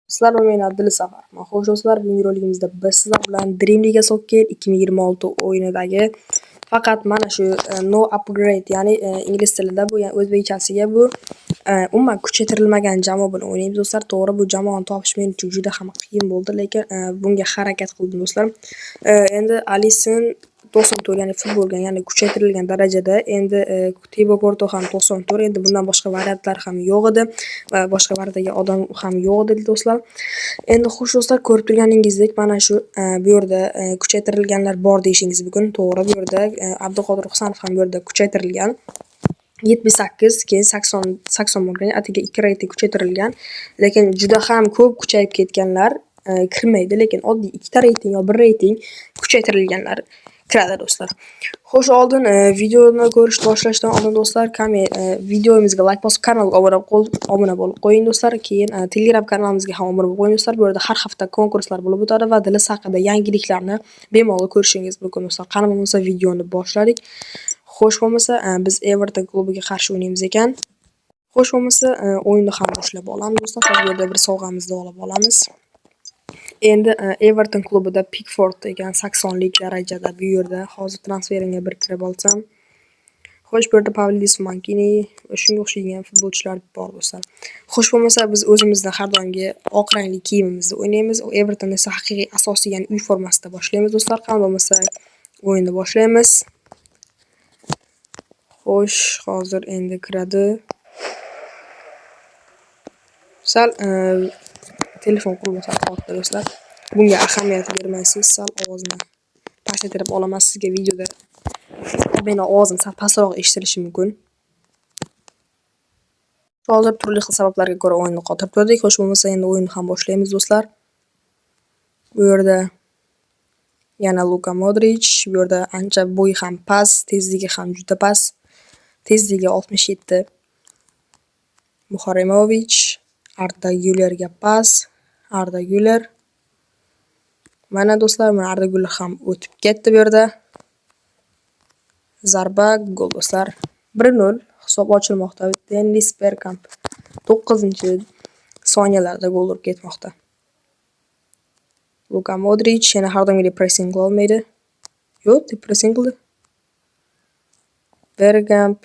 Sizlar bilan men Abdulla Safarman. Xo'sh do'stlar, bugungi roligimizda biz sizlar bilan Dream League Soccer 2026 o'yinidagi faqat mana shu no upgrade, ya'ni ingliz tilida bu, ya'ni o'zbekchasiga bu umuman kuchaytirilmagan jamoa bilan o'ynaymiz do'stlar. To'g'ri, bu jamoani topish men uchun juda ham qiyin bo'ldi, lekin bunga harakat qildim do'stlar. Endi Alisson 94, ya'ni futbolga, ya'ni kuchaytirilgan darajada. Endi Thibaut Courtois ham 94. Endi bundan boshqa variantlar ham yo'q edi va boshqa variantdagi odam ham yo'q edi do'stlar. Endi xo'sh do'stlar, ko'rib turganingizdek mana shu bu yerda kuchaytirilganlar bor deyishingiz mumkin. To'g'ri, bu yerda Abduqodir Husanov ham bu yerda kuchaytirilgan. 78, keyin 80 bo'lgan, atiga 2 reyting kuchaytirilgan, lekin juda ham ko'p kuchayib ketganlar kirmaydi, lekin oddiy 2 ta reyting yo 1 reyting kuchaytirilganlar kiradi do'stlar. Xo'sh, oldin videoni ko'rishni boshlashdan oldin do'stlar, videomizga like bosib, kanalga obuna bo'lib qo'ying do'stlar. Keyin Telegram kanalimizga ham obuna bo'lib qo'ying do'stlar. Bu yerda har hafta konkurslar bo'lib o'tadi va Dilis haqida yangiliklarni bemalol ko'rishingiz mumkin do'stlar. Qani bo'lmasa videoni boshladik. Xo'sh bo'lmasa, biz Everton klubiga qarshi o'ynaymiz ekan. Xo'sh bo'lmasa, o'yinni ham boshlab olamiz do'stlar. Hozir bu yerda bir sovg'amizni olib olamiz. Endi Everton klubida Pickford degan 80 lik darajada bu yerda hozir transferimga bir kirib olsam. Xo'sh, bu yerda Pavlis Mankini va shunga o'xshagan futbolchilar bor do'stlar. Xo'sh bo'lmasa, biz o'zimizning har doimgi oq rangli kiyimimizda o'ynaymiz. Everton esa haqiqiy asosiy, ya'ni uy formasida boshlaymiz do'stlar. Qani bo'lmasa, o'yinni boshlaymiz. Xo'sh, hozir endi kiradi. Sal telefon qurilmasi qotdi do'stlar. Bunga ahamiyat bermaysiz. Sal ovozni pasaytirib olaman sizga videoda. Meni ovozim sal pastroq eshitilishi mumkin. Hozir turli xil sabablarga ko'ra o'yinni qotib qo'ydik. Xo'sh bo'lmasa, endi o'yinni ham boshlaymiz do'stlar. Bu yerda yana Luka Modric, bu yerda ancha bo'yi ham past, tezligi ham juda past. Tezligi 67. Muharemovich, Arda Gülerga pas, Arda Güler. Mana do'stlar, mana Arda Güler ham o'tib ketdi bu yerda. Zarba, gol do'stlar. 1-0 hisob ochilmoqda. Dennis Bergkamp 9-soniyalarda gol urib ketmoqda. Luka Modric yana har doimgidek pressing qila olmaydi. Yo'q, pressing qildi. Bergkamp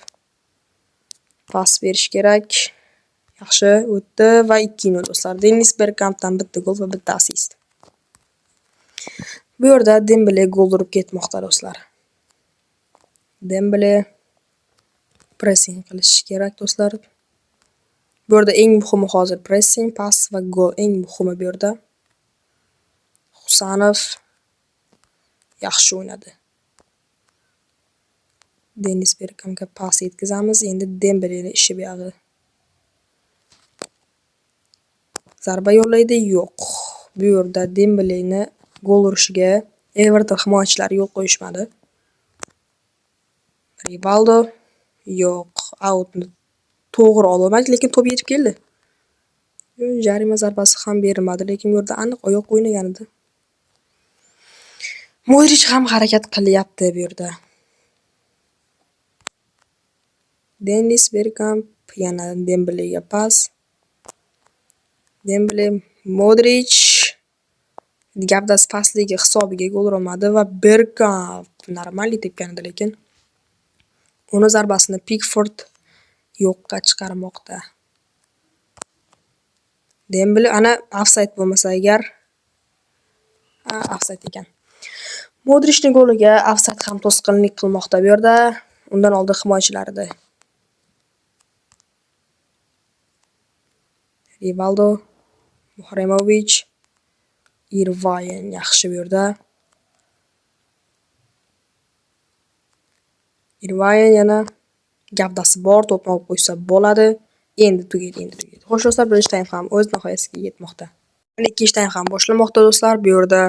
pas berish kerak. Yaxshi o'tdi va 2-0 do'stlar. Dennis Bergkampdan bitta gol va bitta assist. Bu yerda Dembele gol urib ketmoqda do'stlar. Dembele pressing qilish kerak do'stlar. Bu yerda eng muhimi hozir pressing, pas va gol. Eng muhimi bu yerda. Husanov yaxshi o'ynadi. Dennis Bergkampga pas yetkazamiz. Endi Dembelening ishi bu yoqda. Zarba yo'llaydi, yo'q. Bu yerda Dembeleni gol urishiga Everton himoyachilari yo'l qo'yishmadi. Rivaldo yo'q, outni to'g'ri ololmadi, lekin to'p yetib keldi. Jarima zarbasi ham berilmadi, lekin bu yerda aniq oyoq o'ynagan edi. Modric ham harakat qilyapti bu yerda. Dennis Bergkamp yana Dembelega pas. Dembele, Modric gavdasi pastligi hisobiga gol urmadi va Bergkamp normal tepgan edi, lekin uni zarbasini Pickford yo'qqa chiqarmoqda. Dembele ana offside bo'lmasa agar, offside ekan. Modricning goliga offside ham to'sqinlik qilmoqda bu yerda. Undan oldin himoyachilarida. Rivaldo, Muharemovich, Irvayen yaxshi bu yerda. Irvayen yana gavdasi bor, to'pni olib qo'ysa bo'ladi. Endi tugaydi. Xo'sh do'stlar, birinchi taym ham o'z nihoyasiga yetmoqda. Ikkinchi taym ham boshlanmoqda do'stlar. Bu yerda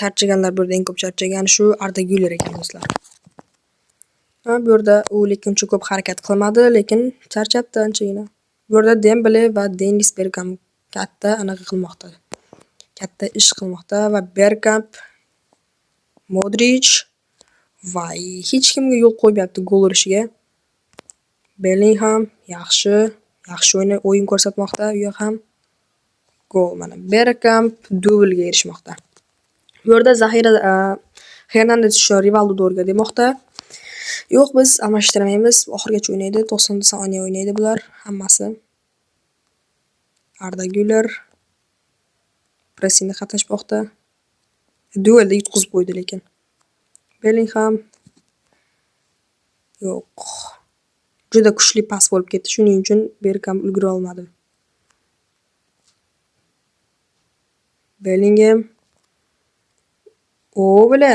charchaganlar, bu yerda eng ko'p charchagan shu Arda Güler ekan do'stlar. Bu yerda u lekin uncha ko'p harakat qilmadi, lekin charchabdi anchagina. Bu yerda Dembele va Dennis Bergkamp katta anaqa qilmoqda. Katta ish qilmoqda va Bergkamp, Modric va hech kimga yo'l qo'ymayapti gol urishiga. Bellingham yaxshi o'yin ko'rsatmoqda u ham. gol mana. Bergkamp dublga erishmoqda. Bu yerda zaxira Hernandez shu Rivaldo o'rniga demoqda. Yo'q, biz almashtirmaymiz. Oxirigacha o'ynaydi. 90 soniya o'ynaydi bular hammasi. Arda Güler pressingda qatnashmoqda. Duelda yutqizib qo'ydi lekin. Bellingham yo'q. Juda kuchli pas bo'lib ketdi. Shuning uchun Bergkamp ulgura olmadi. Bellingham bile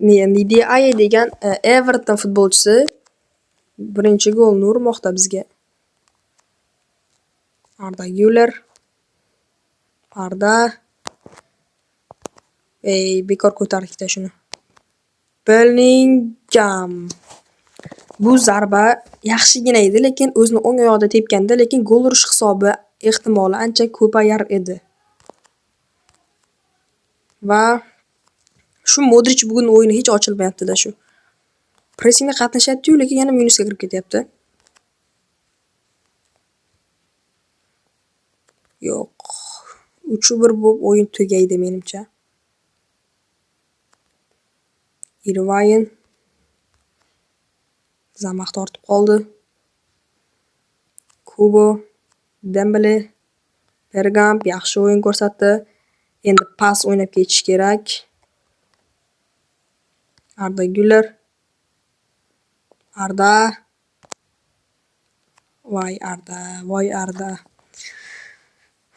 Ndiaye degan Everton futbolchisi birinchi golni urmoqda bizga. Arda Güler. Arda bekor ko'tardik shuni. Bellingham. Bu zarba yaxshigina edi, lekin o'zini o'ng oyog'ida tepganda, lekin gol urish hisobi ehtimoli ancha ko'payar edi. Va shu Modric bugun o'yini hech ochilmayapti-da shu. Pressingda qatnashyapti-yu, lekin yana minusga kirib ketyapti. Yo'q. 3-1 bo'lib o'yin tugaydi menimcha. Irvain zamaq tortib qoldi. Kubo, Dembele, Bergkamp yaxshi o'yin ko'rsatdi. Endi pas o'ynab ketish kerak. Arda Güler. Arda. Voy Arda.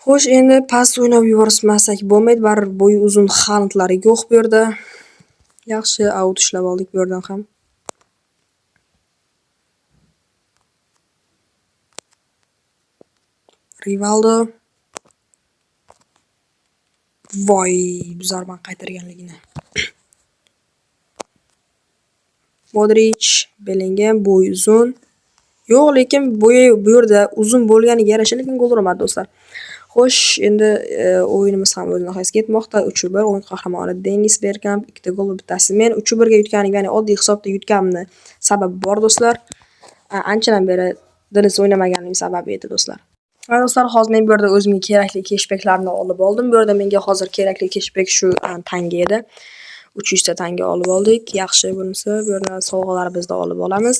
Xo'sh, endi pas o'ynab yubormasak bo'lmaydi, baribir bo'yi uzun xantlari yo'q bu yerda. Yaxshi out ishlab oldik bu yerdan ham. Rivaldo. Voy, bu zarbani qaytarganligini. Modric, Bellingham bo'yi uzun. Yo'q, lekin bo'yi bu yerda uzun bo'lganiga yarasha, lekin gol urmadi do'stlar. Xo'sh, endi o'yinimiz ham o'z nihoyasiga yetmoqda. 3-1 o'yin qahramoni Dennis Bergkamp 2 gol va bittasi. Men 3-1 ga yutganim, ya'ni oddiy hisobda yutganimni sababi bor do'stlar. Anchadan beri Dennis o'ynamaganim sababi edi do'stlar. Va do'stlar, hozir men bu yerda o'zimga kerakli cashbacklarni olib oldim. Bu yerda menga hozir kerakli cashback shu tanga edi. 300 ta tanga olib oldik. Yaxshi bunisi. Bu yerda sovg'alarimizni olib olamiz.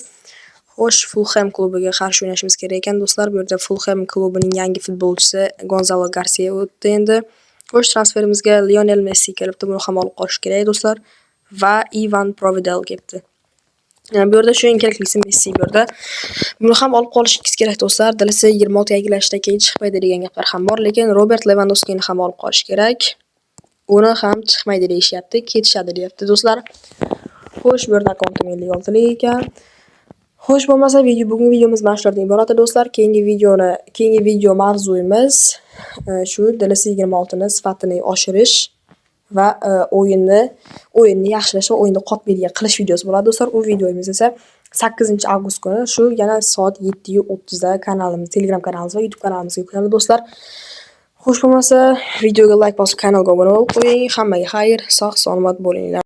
Xo'sh, Fulham klubiga qarshi o'ynashimiz kerak ekan do'stlar. Bu yerda Fulham klubining yangi futbolchisi Gonzalo Garcia o'tdi endi. Xo'sh, transferimizga Lionel Messi kelibdi. Buni ham olib qolish kerak do'stlar. Va Ivan Provedel kelibdi. Bu yerda shu eng keraklisi Messi bu yerda. Buni ham olib qolishingiz kerak do'stlar. Dilisi 26 yangilashda keyin chiqmaydi degan gaplar ham bor, lekin Robert Lewandowskini ham olib qolish kerak. Uni ham chiqmaydi deyishyapti, ketishadi deyapti do'stlar. Xo'sh, bu yerda akkauntim 56 ekan. Xo'sh, bo'lmasa bugungi videomiz mana shulardan iborat do'stlar. Keyingi video mavzuyimiz shu Dilisi 26 ni sifatini oshirish va o'yinni yaxshilash va o'yinni qotmaydigan qilish videosi bo'ladi do'stlar. U videomiz esa 8-avgust kuni shu yana soat 7:30 da kanalimiz, Telegram kanalimiz va YouTube kanalimizga yuklandi do'stlar. Xo'sh, bo'lmasa videoga like bosib kanalga obuna bo'lib qo'ying. Hammaga xayr, sog' salomat bo'linglar.